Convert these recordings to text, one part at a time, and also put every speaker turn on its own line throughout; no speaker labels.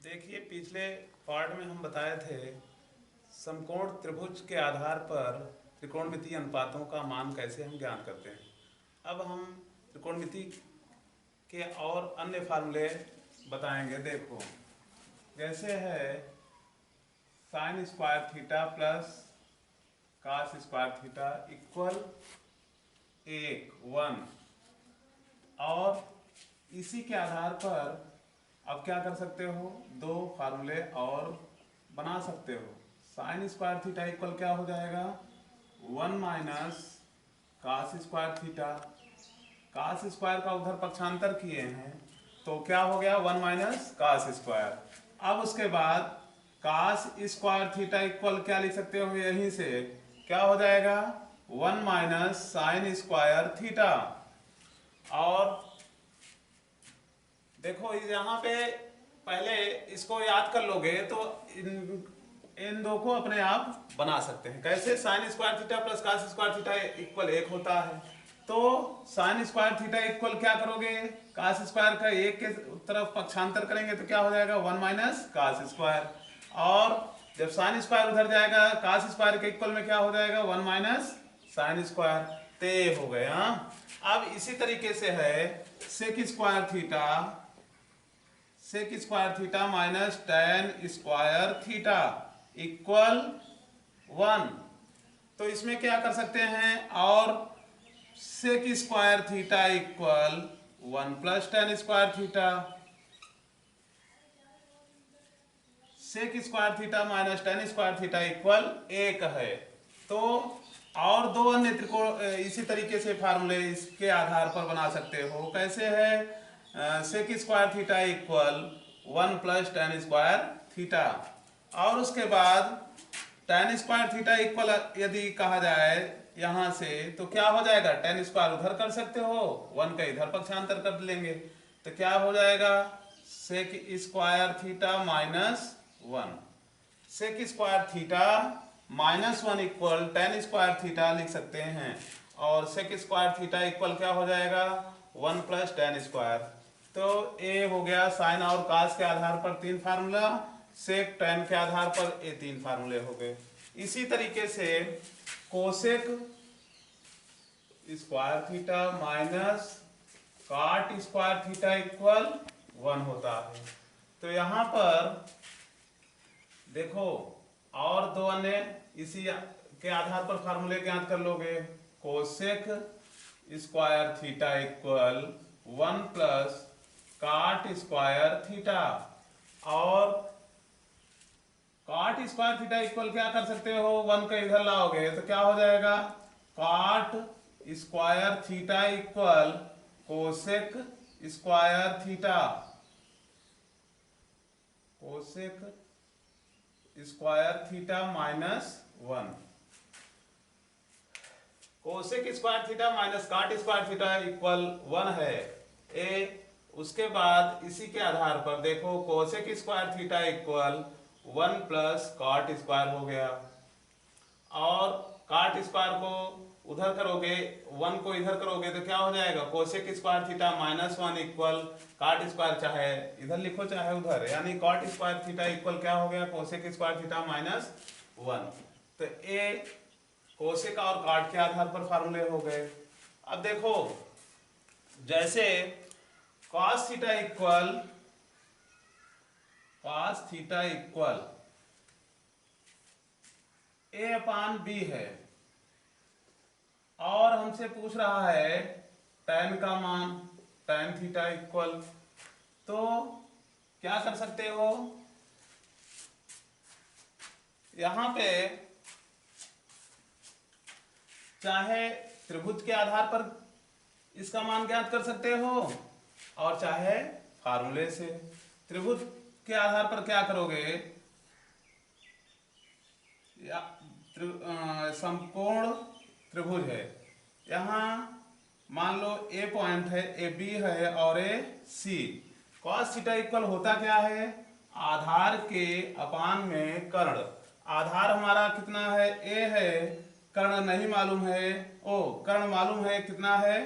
देखिए, पिछले पार्ट में हम बताए थे समकोण त्रिभुज के आधार पर त्रिकोणमितीय अनुपातों का मान कैसे हम ज्ञात करते हैं। अब हम त्रिकोणमिति के और अन्य फार्मूले बताएंगे। देखो, जैसे है sine square theta plus cos square theta equal 1 और इसी के आधार पर अब क्या कर सकते हो, दो फार्मूले और बना सकते हो। साइन स्क्वायर थीटा इक्वल क्या हो जाएगा, 1 minus cos square theta. Cos square का उधर पक्षांतर किए हैं तो क्या हो गया, 1 माइनस कास स्क्वायर। अब उसके बाद कास स्क्वायर थीटा इक्वल क्या लिख सकते हो, यहीं से क्या हो जाएगा, 1 माइनस साइन स्क्वायर थीटा। और देखो यहाँ पे पहले इसको याद कर लोगे तो इन दो को अपने आप बना सकते हैं। कैसे, sine square theta plus cos square theta equal 1 होता है, तो साइन स्क्वायर थीटा इक्वल क्या करोगे, कास स्क्वायर का एक के तरफ पक्षांतर करेंगे तो क्या हो जाएगा, 1 माइनस कास स्क्वायर। और जब साइन स्क्वायर उधर जाएगा कास स्क्वायर के इक्वल में क्या हो जाएगा, 1 माइनस साइन स्क्वायर। ते हो गया। अब इसी तरीके से है sec square theta minus tan square theta equal 1। तो इसमें क्या कर सकते हैं, और sec square theta equal 1 plus tan square theta. Sec square theta minus tan square theta equal 1 है। तो और दो अन्य त्रिकोण इसी तरीके से फार्मूले इसके आधार पर बना सकते हो। कैसे है, sec square theta equal 1 plus tan square theta. और उसके बाद टेन स्क्वायर थीटा इक्वल यदि कहा जाए यहाँ से तो क्या हो जाएगा, टेन स्क्वायर उधर कर सकते हो, 1 का इधर पक्षांतर कर लेंगे तो क्या हो जाएगा, sec square theta minus 1। Sec square theta minus 1 equal tan square theta लिख सकते हैं। और सेक स्क्वायर थीटा इक्वल क्या हो जाएगा, 1 प्लस टेन स्क्वायर। तो ए हो गया साइन और कास के आधार पर 3 फार्मूला, सेक टेन के आधार पर ये 3 फार्मूले हो गए। इसी तरीके से कोसेक स्क्वायर थीटा माइनस काट स्क्वायर थीटा इक्वल 1 होता है। तो यहाँ पर देखो और दो अन्य इसी के आधार पर फार्मूले ज्ञात कर लोगे। Cosec square theta equal 1 plus काट स्क्वायर थीटा। और काट स्क्वायर थीटा इक्वल क्या कर सकते हो, 1 का इधर लाओगे तो क्या हो जाएगा, काट square theta equal cosec square theta. Cosec square theta minus 1। Cosec square theta minus काट स्क्वायर थीटा इक्वल 1 है ए। उसके बाद इसी के आधार पर देखो cosec square theta equal 1 plus काट स्क्वायर हो गया। और काट स्क्वायर को उधर करोगे, 1 को इधर करोगे तो क्या हो जाएगा, cosec square theta minus 1 equal काट स्क्वायर, चाहे इधर लिखो चाहे उधर, यानी काट स्क्वायर थीटा इक्वल क्या हो गया, कोसेक स्क्वायर थीटा माइनस 1। तो ए कोसेक और काट के आधार पर फार्मूले हो गए। अब देखो जैसे cos थीटा इक्वल ए अपान बी है और हमसे पूछ रहा है tan का मान, tan थीटा इक्वल, तो क्या कर सकते हो, यहां पे चाहे त्रिभुज के आधार पर इसका मान ज्ञात कर सकते हो और चाहे फार्मूले से। त्रिभुज के आधार पर क्या करोगे, समकोण त्रिभुज है, यहाँ मान लो ए पॉइंट है, ए बी है और ए सी। कॉस थीटा इक्वल होता क्या है, आधार के अपान में कर्ण। आधार हमारा कितना है, ए है, कर्ण नहीं मालूम है, ओ कर्ण मालूम है कितना है,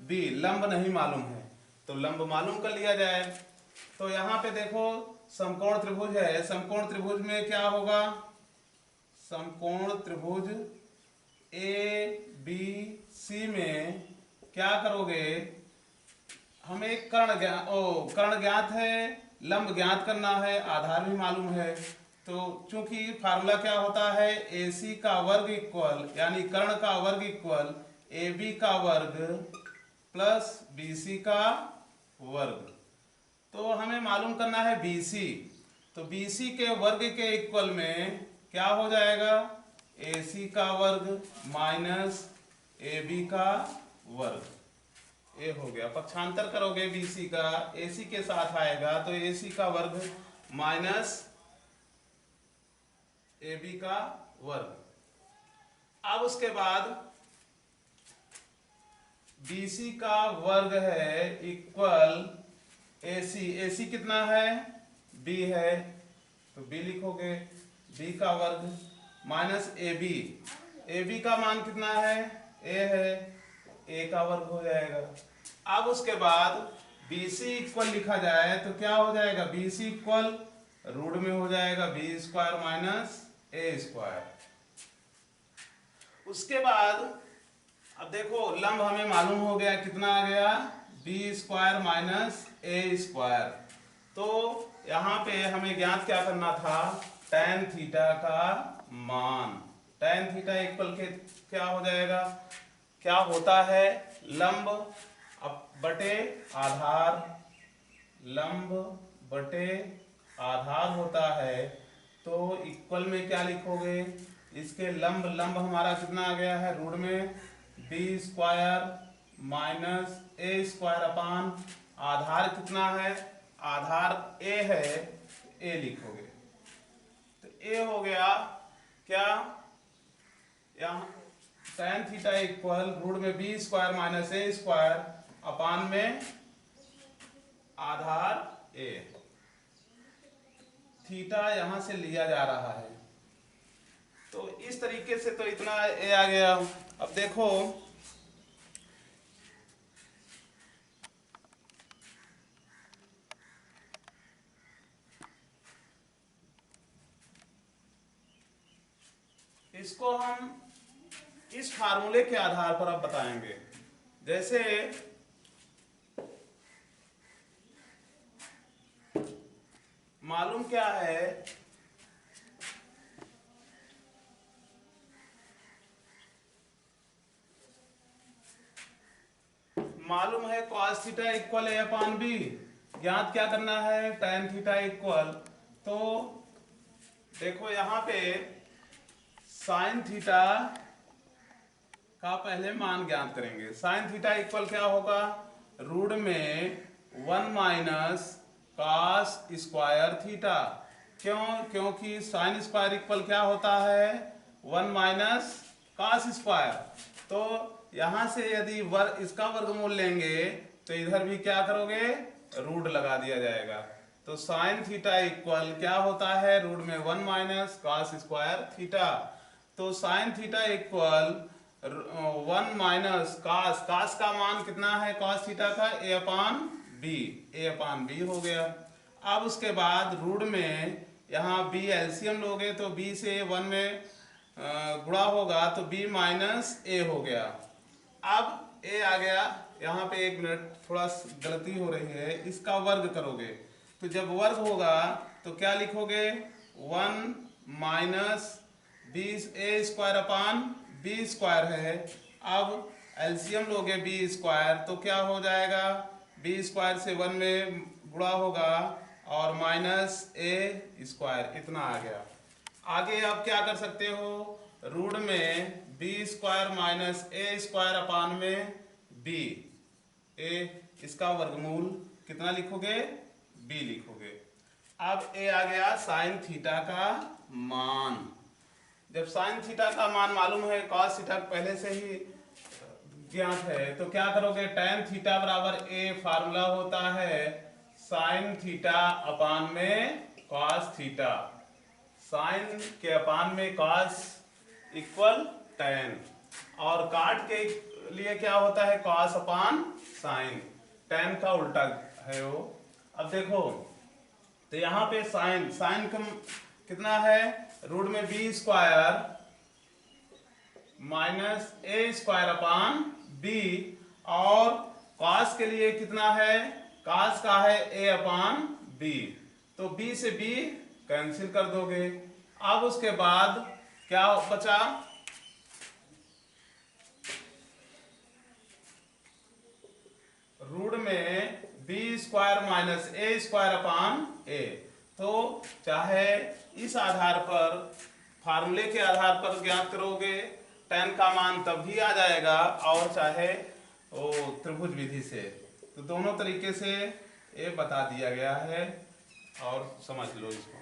बी, लंब नहीं मालूम है, तो लंब मालूम कर लिया जाए। तो यहाँ पे देखो समकोण त्रिभुज है, समकोण त्रिभुज में क्या होगा, समकोण त्रिभुज ए बी सी में क्या करोगे, हमें कर्ण ज्ञात है, लंब ज्ञात करना है, आधार भी मालूम है। तो चूंकि फार्मूला क्या होता है, AC का वर्ग इक्वल यानी कर्ण का वर्ग इक्वल AB का वर्ग प्लस BC का वर्ग। तो हमें मालूम करना है BC, तो BC के वर्ग के इक्वल में क्या हो जाएगा, AC का वर्ग माइनस AB का वर्ग, ये हो गया। पक्षांतर करोगे BC का AC के साथ आएगा तो AC का वर्ग माइनस AB का वर्ग। अब उसके बाद BC का वर्ग है इक्वल AC कितना है, B है, तो B लिखोगे, B का वर्ग माइनस AB का मान कितना है, A है, A का वर्ग हो जाएगा। अब उसके बाद BC इक्वल लिखा जाए तो क्या हो जाएगा, BC इक्वल रूट में हो जाएगा B square minus A square. उसके बाद अब देखो लंब हमें मालूम हो गया, कितना आ गया, B square minus A square. तो यहाँ पे हमें ज्ञात क्या करना था, tan थीटा का मान। tan थीटा इक्वल के क्या हो जाएगा, क्या होता है, लंब बटे आधार, लंब बटे आधार होता है। तो इक्वल में क्या लिखोगे, इसके लंब हमारा कितना आ गया है, रूट में B square minus A square upon आधार कितना है, आधार A है, A लिखोगे। तो A हो गया क्या, यहाँ tan थीटा इक्वल रूट में B square minus A square अपान में आधार A, थीटा यहां से लिया जा रहा है। तो इस तरीके से तो इतना A आ गया। अब देखो इसको हम इस फार्मूले के आधार पर अब बताएंगे। जैसे मालूम क्या है, मालूम है cos theta equal A upon B, ज्ञात क्या करना है, tan थीटा इक्वल। तो देखो यहाँ पे sin थीटा का पहले मान ज्ञात करेंगे। sin थीटा इक्वल क्या होगा, रूट में 1 माइनस cos स्क्वायर थीटा। क्यों, क्योंकि sin स्क्वायर इक्वल क्या होता है, 1 माइनस cos स्क्वायर। तो यहां से यदि इसका वर्गमूल लेंगे तो इधर भी क्या करोगे, रूट लगा दिया जाएगा। तो sin थीटा इक्वल क्या होता है, रूट में 1 माइनस cos स्क्वायर थीटा। तो sin theta equal 1 minus cos का मान कितना है, cos थीटा का A अपान B हो गया। अब उसके बाद रूट में यहाँ B एलसीएम लोगे तो B से 1 में गुणा होगा तो B माइनस A हो गया। अब A आ गया, यहाँ पे एक मिनट थोड़ा गलती हो रही है, इसका वर्ग करोगे तो जब वर्ग होगा तो क्या लिखोगे, 1 minus A square upon B square है। अब एलसीएम लोगे B स्क्वायर तो क्या हो जाएगा, B स्क्वायर से 1 में गुणा होगा और माइनस A स्क्वायर, इतना आ गया। आगे आप क्या कर सकते हो, रूट में B square minus A square अपान में B, A इसका वर्गमूल कितना लिखोगे, B लिखोगे। अब A आ गया साइन थीटा का मान। जब साइन थीटा का मान मालूम है, cos थीटा पहले से ही ज्ञात है, तो क्या करोगे, tan थीटा बराबर A फार्मूला होता है साइन थीटा अपान में cos थीटा, साइन के अपान में cos इक्वल tan, और काट के लिए क्या होता है, cos अपान साइन, tan का उल्टा है वो। अब देखो तो यहाँ पे साइन साइन कितना है, रूट में बी स्क्वायर माइनस ए स्क्वायर अपान बी, और कॉस के लिए कितना है, कॉस का है ए अपान बी, तो बी से बी कैंसिल कर दोगे। अब उसके बाद क्या बचा, रूट में बी स्क्वायर माइनस ए स्क्वायर अपान ए। तो चाहे इस आधार पर, फार्मूले के आधार पर ज्ञात करोगे tan का मान तब भी आ जाएगा, और चाहे वो त्रिभुज विधि से, तो दोनों तरीके से ये बता दिया गया है, और समझ लो इसको।